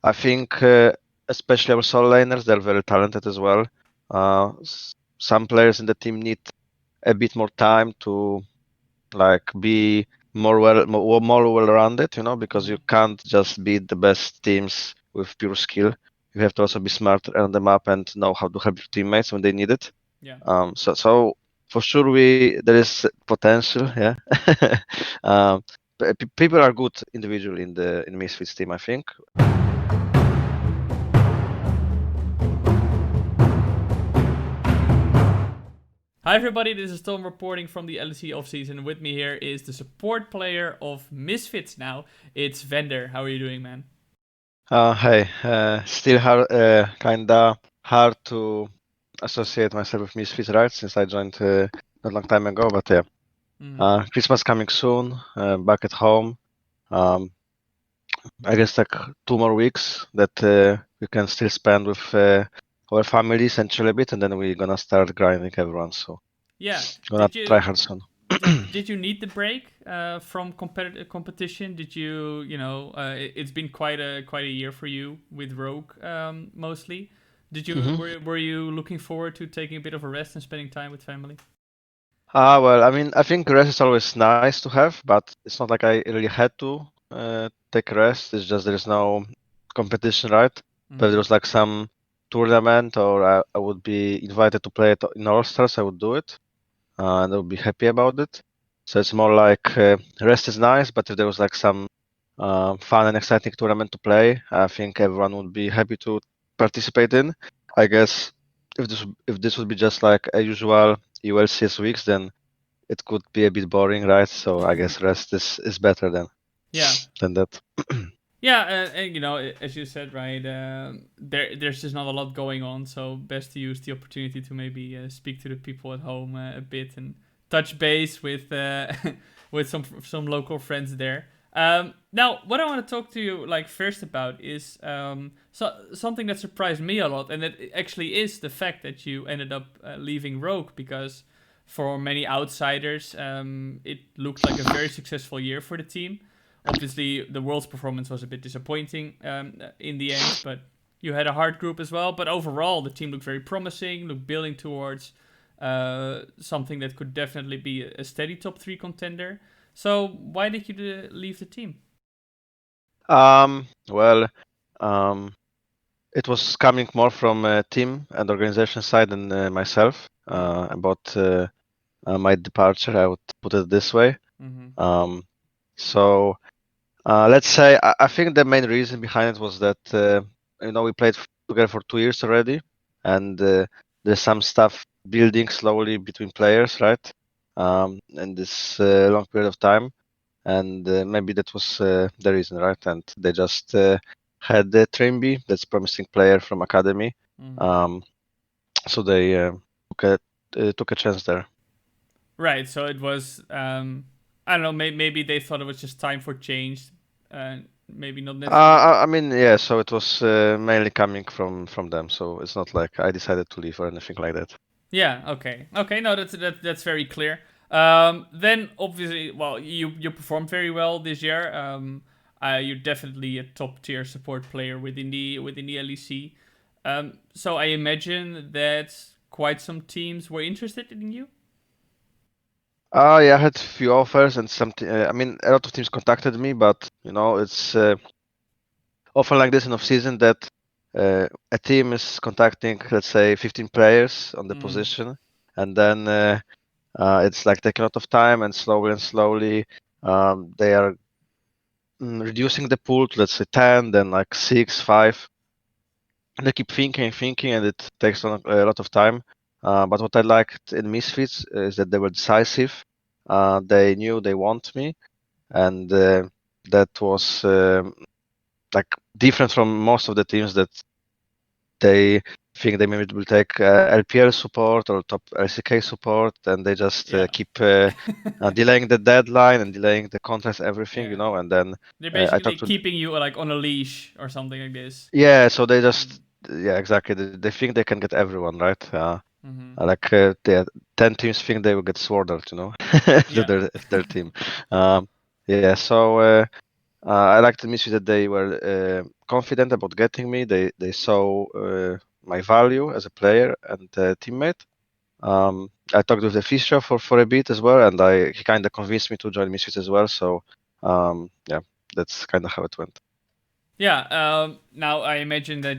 I think especially our solo laners, they're very talented as well. Some players in the team need a bit more time to like be more well-rounded, because you can't just beat the best teams with pure skill. You have to also be smart on the map and know how to help your teammates when they need it. Yeah. So for sure there is potential, yeah. People are good individually in Misfits team, I think. Hi everybody, this is Tom reporting from the LEC offseason. With me here is the support player of Misfits now. It's Vander. How are you doing, man? Hey, still hard, kinda hard to associate myself with Misfits, right? Since I joined not long time ago, but yeah. Mm-hmm. Christmas coming soon, back at home. Um, I guess like 2 more weeks that we can still spend with our families and chill a bit, and then we're gonna start grinding everyone. So Yeah. gonna Did try you hard soon. did you need the break from competition? Did you it's been quite a year for you with Rogue mostly. Did you hmm were you looking forward to taking a bit of a rest and spending time with family? Well, I mean, I think rest is always nice to have, but it's not like I really had to take rest. It's just there's no competition, right? But if Mm-hmm. there was like some tournament or I would be invited to play it in All Stars, I would do it, and I would be happy about it. So it's more like rest is nice, but if there was like some fun and exciting tournament to play, I think everyone would be happy to participate in. I guess if this would be just like a usual ULCS weeks, then it could be a bit boring, right? So I guess rest is better Yeah. than that. Yeah, and as you said, right, there's just not a lot going on, so best to use the opportunity to maybe speak to the people at home a bit and touch base with with some local friends there. Now, what I want to talk to you like first about is something that surprised me a lot, and it actually is the fact that you ended up leaving Rogue because for many outsiders, it looked like a very successful year for the team. Obviously, the world's performance was a bit disappointing in the end, but you had a hard group as well. But overall, the team looked very promising, looked building towards something that could definitely be a steady top three contender. So, why did you leave the team? Well, um, it was coming more from team and organization side than myself Mm. about my departure. I would put it this way. Mm-hmm. Um, so let's say I think the main reason behind it was that we played together for 2 years already, and there's some stuff building slowly between players, right? In this long period of time, and maybe that was the reason, right? And they just had Trimby, that's promising player from academy, Mm-hmm. um, so they took a chance there. Right. So it was. I don't know. Maybe they thought it was just time for change. Maybe not necessarily. I mean, yeah. So it was mainly coming from them. So it's not like I decided to leave or anything like that. Yeah. Okay. Okay. No, that's very clear. Then obviously, well, you performed very well this year. You're definitely a top tier support player within the LEC. So I imagine that quite some teams were interested in you. Yeah, I had a few offers and some. I mean, a lot of teams contacted me, but it's often like this in off season that a team is contacting, let's say, 15 players on the Mm. position, and then it's like taking a lot of time, and slowly they are reducing the pool to, let's say, 10, then like 6, 5. And they keep thinking, and it takes a lot of time. But what I liked in Misfits is that they were decisive. They knew they want me, and that was like different from most of the teams that they think they maybe will take LPL support or top LCK support, and they just Yeah. keep delaying the deadline and delaying the contracts, everything, Yeah. And then They're I basically talked to, keeping you like on a leash or something like this. yeah, so they Mm. just, yeah, exactly. They think they can get everyone, right? Mm-hmm. Like 10 teams think they will get Sword Art, Yeah. if their team. Um, yeah, so I liked the mystery that they were confident about getting me. They saw my value as a player and a teammate. I talked with the Fischer for a bit as well, and he kind of convinced me to join Misfits as well. So yeah, that's kind of how it went. Yeah. Now I imagine that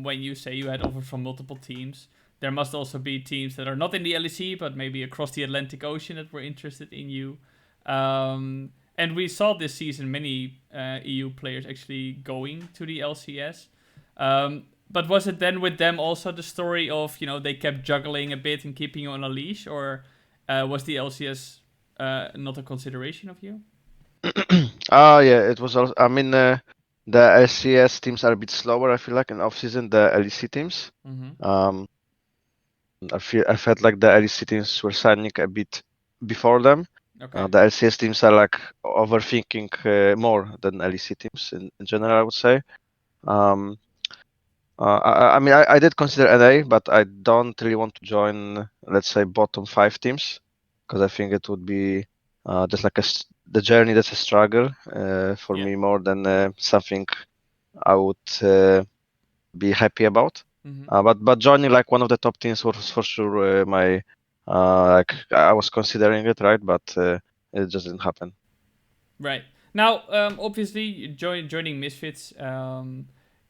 when you say you had offers from multiple teams, there must also be teams that are not in the LEC, but maybe across the Atlantic Ocean that were interested in you. And we saw this season many EU players actually going to the LCS. But was it then with them also the story of, they kept juggling a bit and keeping you on a leash, or was the LCS not a consideration of you? Yeah, it was also. I mean, the LCS teams are a bit slower. I feel like in off season, the LEC teams. Mm-hmm. Um, I felt like the LEC teams were signing a bit before them. Okay. The LCS teams are like overthinking more than LEC teams in general, I would say. Um, I mean, I did consider NA, but I don't really want to join, let's say, bottom 5 teams, because I think it would be just like the journey that's a struggle for Yeah. me more than something I would be happy about. Mm-hmm. But joining like one of the top teams was for sure my like I was considering it, right? But it just didn't happen. Right. Now, obviously, joining Misfits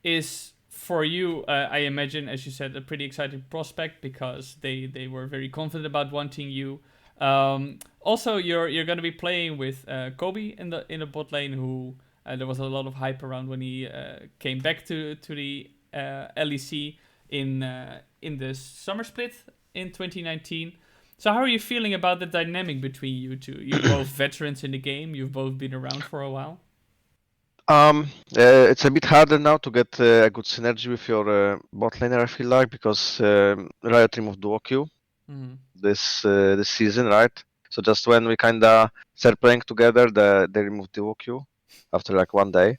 is for you, I imagine, as you said, a pretty exciting prospect because they were very confident about wanting you. Also, you're going to be playing with Kobbe in the bot lane, who there was a lot of hype around when he came back to the LEC in the summer split in 2019. So how are you feeling about the dynamic between you two? You're both veterans in the game. You've both been around for a while. It's a bit harder now to get a good synergy with your bot laner, I feel like, because Riot removed duo queue Mm-hmm. this season, right? So just when we kinda start playing together, they removed duo queue after like one day.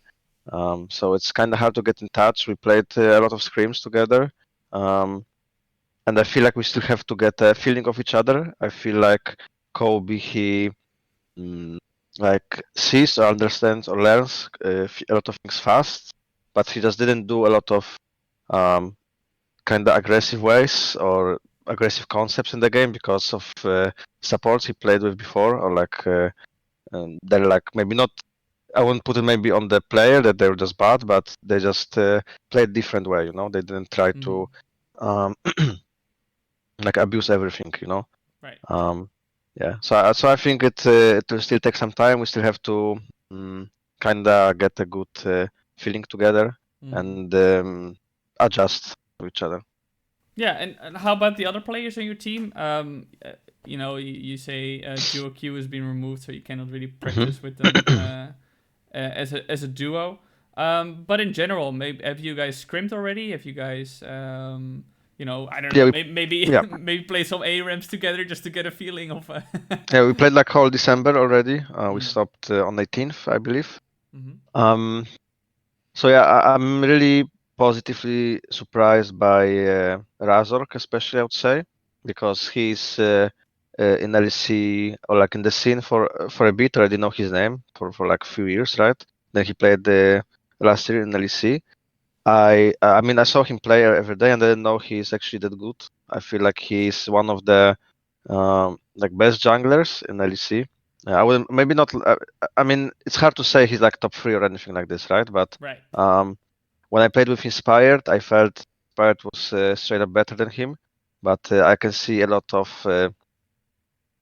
So it's kind of hard to get in touch. We played a lot of scrims together, and I feel like we still have to get a feeling of each other. I feel like Kobe, he mm, like sees or understands or learns a lot of things fast, but he just didn't do a lot of um, kind of aggressive ways or aggressive concepts in the game because of supports he played with before, or like they're like maybe not. I wouldn't put it maybe on the player that they were just bad, but they just played different way. They didn't try Mm-hmm. to um, like abuse everything. Right. Um, yeah, so I think it will still take some time. We still have to kind of get a good feeling together Mm-hmm. and adjust to each other. Yeah, and how about the other players on your team? You say duo Q has been removed, so you cannot really Hmm. practice with them as a duo. But in general, maybe have you guys scrimped already? Have you guys, I don't Yeah, know, we maybe yeah maybe play some A ramps together just to get a feeling of. yeah we played like whole December already. We Mm. stopped on 18th, I believe. Mm-hmm. Um, so yeah, I'm really positively surprised by Razork, especially I would say, because he's in LEC or like in the scene for a bit. I already know his name for like a few years, right? Then he played last year in LEC. I mean I saw him play every day and I didn't know he's actually that good. I feel like he's one of the like best junglers in LEC. I would maybe not. I mean, it's hard to say he's like top 3 or anything like this, right? But Right. um, when I played with Inspired, I felt Inspired was straight up better than him. But I can see a lot of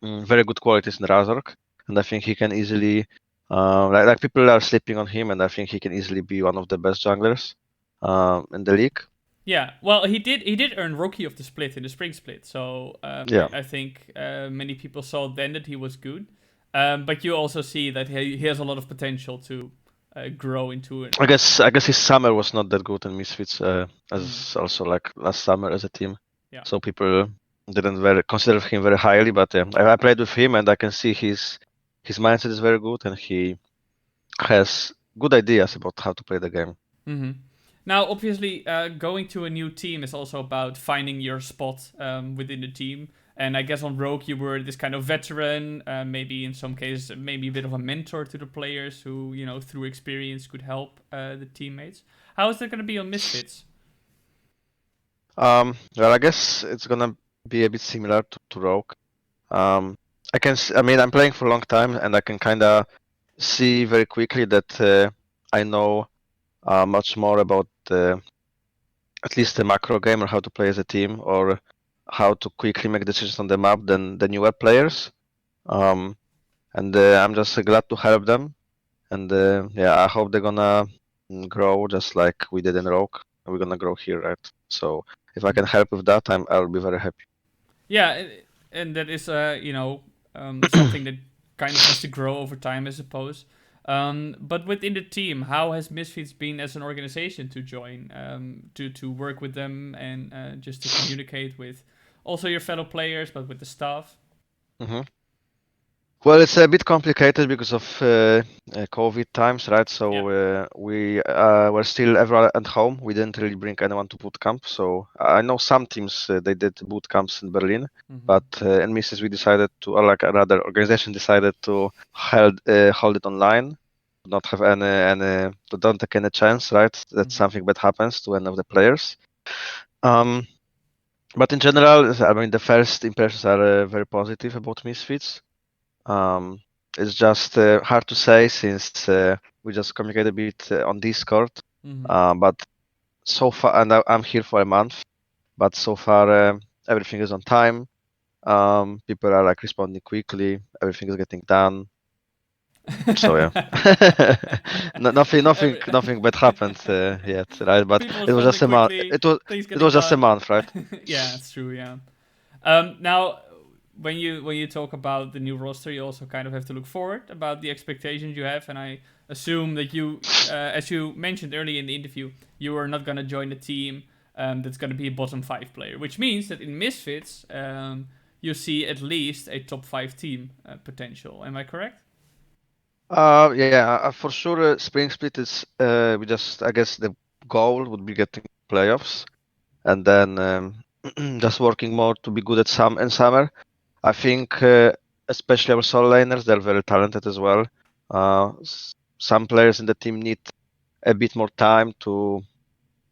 very good qualities in Razork, and I think he can easily, like people are sleeping on him, and I think he can easily be one of the best junglers in the league. Yeah, well, he did earn Rookie of the Split in the Spring Split, so Yeah. I think many people saw then that he was good. But you also see that he has a lot of potential to grow into it. I guess his summer was not that good in Misfits, Mm, as also like last summer as a team. yeah. So people didn't very consider him very highly. But I played with him, and I can see his mindset is very good, and he has good ideas about how to play the game. hmm Now, obviously, going to a new team is also about finding your spot within the team. And I guess on Rogue you were this kind of veteran, maybe in some cases maybe a bit of a mentor to the players who through experience could help the teammates. How is that going to be on Misfits? Well, I guess it's gonna be a bit similar to Rogue. Um, I mean, I'm playing for a long time, and I can kind of see very quickly that I know much more about at least the macro game or how to play as a team or how to quickly make decisions on the map than the newer players. Um, and I'm just glad to help them. And yeah, I hope they're gonna grow just like we did in Rogue. We're gonna grow here, right? So if I can Mm-hmm. help with that, I'll be very happy. Yeah, and that is something that kind of has to grow over time, I suppose. But within the team, how has Misfits been as an organization to join, to work with them, and just to communicate with also your fellow players, but with the staff? hmm Well, it's a bit complicated because of COVID times, right? Yeah. So we were still everyone at home. We didn't really bring anyone to boot camp. So I know some teams they did boot camps in Berlin, Mm-hmm. but in Mrs. we decided to, or like another organization decided to hold it online, not have to don't take any chance, right? That Mm-hmm. something bad happens to any of the players. Um, but in general, I mean, the first impressions are very positive about Misfits. Um, it's just hard to say since we just communicate a bit on Discord. Mm-hmm. But so far, and I'm here for a month, but so far everything is on time. People are like responding quickly. Everything is getting done. So yeah, Every- nothing bad happened yet, right? But People it was responding just a month. quickly, things It getting was just a done. month, right? Yeah, it's true. Yeah. Now, when you talk about the new roster, you also kind of have to look forward about the expectations you have, and I assume that you, as you mentioned earlier in the interview, you are not gonna join a team that's gonna be a bottom five player, which means that in Misfits, you see at least a top five team potential. Am I correct? Yeah, for sure. Spring split is we just I guess the goal would be getting playoffs, and then just working more to be good at some in summer. I think especially our solo laners, they're very talented as well. Some players in the team need a bit more time to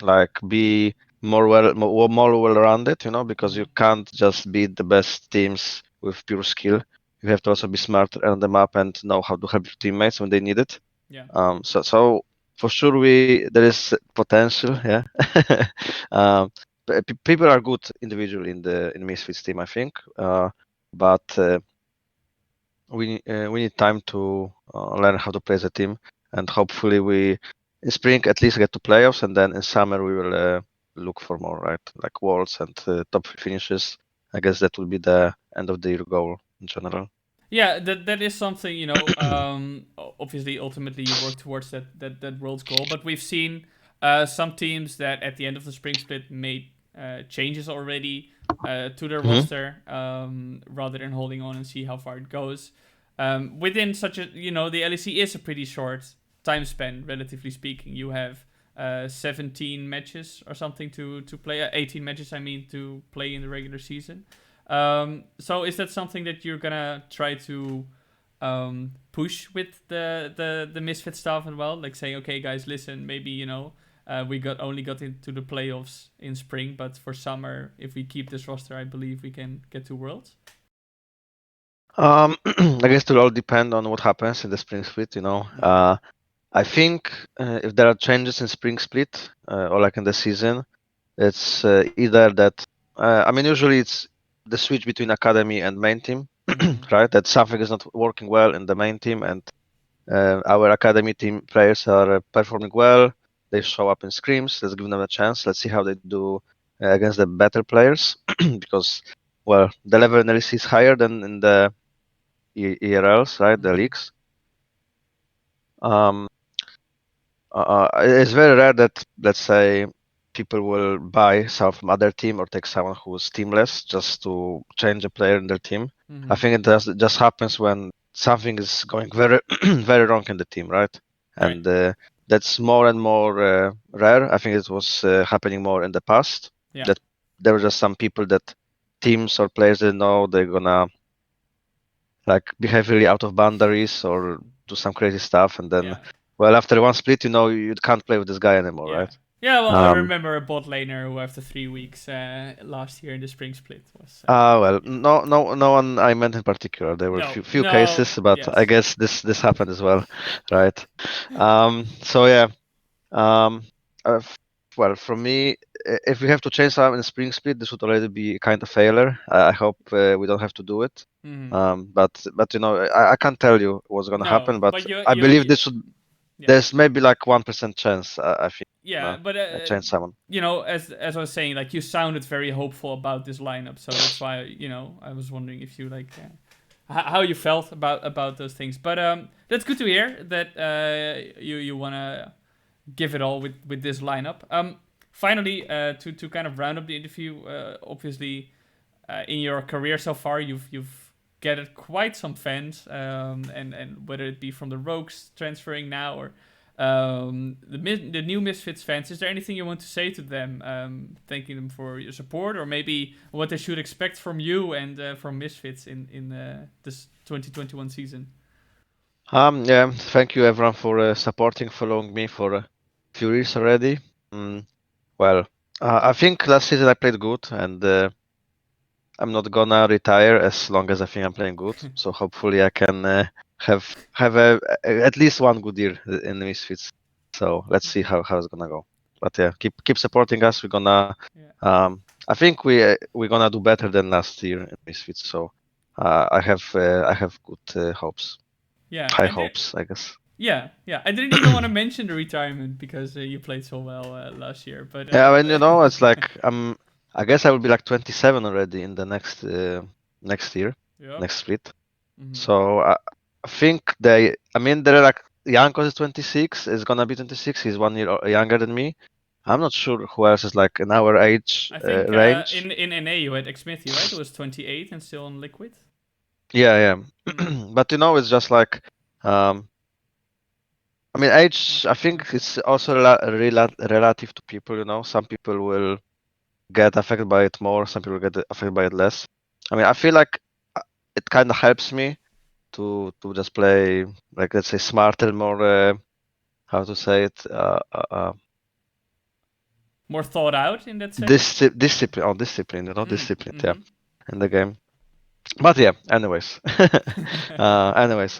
like be more well-rounded, because Mm-hmm. you can't just beat the best teams with pure skill. You have to also be smart on the map and know how to help your teammates when they need it. Yeah. So for sure there is potential, yeah. um, People are good individually in Misfits team, I think, but we need time to learn how to play as a team, and hopefully we in spring at least get to playoffs, and then in summer we will look for more, right? Like worlds and top finishes. I guess that will be the end of the year goal in general. Yeah, that is something obviously, ultimately, you work towards that world's goal. But we've seen some teams that at the end of the spring split made changes already to their hmm roster rather than holding on and see how far it goes. Within such a the LEC is a pretty short time span, relatively speaking. You have 17 matches or something to play, 18 matches, I mean, to play in the regular season. So is that something that you're gonna try to push with the Misfit staff as well? Like saying, okay, guys, listen, maybe we only got into the playoffs in spring, but for summer, if we keep this roster, I believe we can get to Worlds. I guess it will all depend on what happens in the spring split. Mm-hmm. I think if there are changes in spring split or like in the season, it's either that I mean usually it's the switch between academy and main team, Mm-hmm. right? That something is not working well in the main team, and our academy team players are performing well. They show up in scrims. Let's give them a chance. Let's see how they do against the better players, because well, the level in LEC is higher than in the ERLs, right? The Mm-hmm. leagues. Um, it's very rare that, let's say, people will buy someone from other team or take someone who's teamless just to change a player in their team. I Mm-hmm. think it just happens when something is going very very wrong in the team, right? Right. And that's more and more rare. I think it was happening more in the past Yeah. that there were just some people that teams or players they know they're gonna like behave really out of boundaries or do some crazy stuff, and then Yeah. well, after one split, you can't play with this guy anymore, Yeah. right? Yeah, well, I Um, remember a bot laner who, after 3 weeks last year in the spring split, was. well, no one I meant in particular. There were No, few no, cases, but I yes. guess this happened as well, right? So yeah. Um, well, for me, if we have to change something in spring split, this would already be kind of failure. I hope we don't have to do it. Mhm. But I can't tell you what's gonna happen. No, But but I believe this would. yeah, There's maybe like 1% chance. I think. yeah, but Change someone. as I was saying, like, you sounded very hopeful about this lineup, so that's why I was wondering if you like how you felt about those things. But that's good to hear that you wanna give it all with this lineup. Finally, to kind of round up the interview, obviously, in your career so far, you've gathered quite some fans, and whether it be from the Rogues transferring now or the new Misfits fans, is there anything you want to say to them, thanking them for your support, or maybe what they should expect from you and from Misfits in this 2021 season? Yeah. Thank you everyone for supporting, following me for a few years already. Mm, well, I think last season I played good, and I'm not gonna retire as long as I think I'm playing good. So hopefully I can have at least one good year in the Misfits. So let's see how it's gonna go. But yeah, keep supporting us. We're gonna. Yeah. I think we're gonna do better than last year in Misfits. So I have good hopes, Yeah, high hopes, I guess. yeah. I didn't even want to mention the retirement because you played so well last year. But Yeah, I mean, it's like I guess I will be like 27 already in the next year, yep. next split. Hmm. So I think I mean, they're like Jankos is 26, is gonna be 26. He's 1 year younger than me. I'm not sure who else is like in our age I think range. in NA you had Xmithy, right? It was 28 and still on Liquid. Yeah, yeah. Mm. But it's just like, um, I mean, age. I think it's also relative to people. Some people will get affected by it more. Some people get affected by it less. I mean, I feel like it kind of helps me to just play, like, let's say, smarter, more how to say it, More thought out in that sense. discipline, discipline, Mm. discipline, yeah, Mm-hmm. in the game. But yeah, anyways,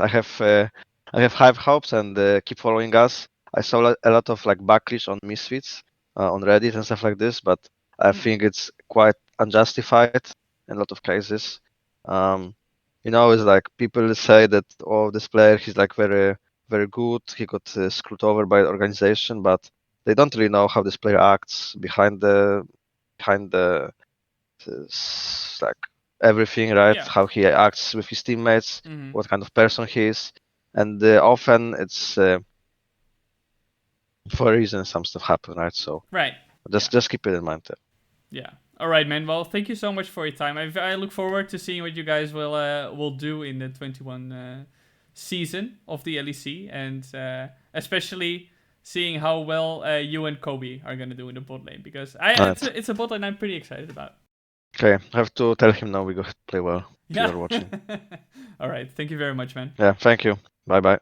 I have high hopes, and keep following us. I saw a lot of like backlash on Misfits on Reddit and stuff like this, but I Mm. think it's quite unjustified in a lot of cases. Um, it's like people say that, oh, this player, he's like very very good. He got screwed over by the organization, but they don't really know how this player acts behind the like everything, right? Yeah. How he acts with his teammates, Mm-hmm. what kind of person he is, and often it's for a reason some stuff happen, right? So Right. Yeah. just keep it in mind. Yeah. All right, man. Well, thank you so much for your time. I look forward to seeing what you guys will do in the 21 season of the LEC, and especially seeing how well you and Kobbe are gonna do in the bot lane, because Right. it's a bot lane I'm pretty excited about. Okay, I have to tell him now we go play well if you Yeah. are watching. All right. Thank you very much, man. Yeah, thank you. Bye bye.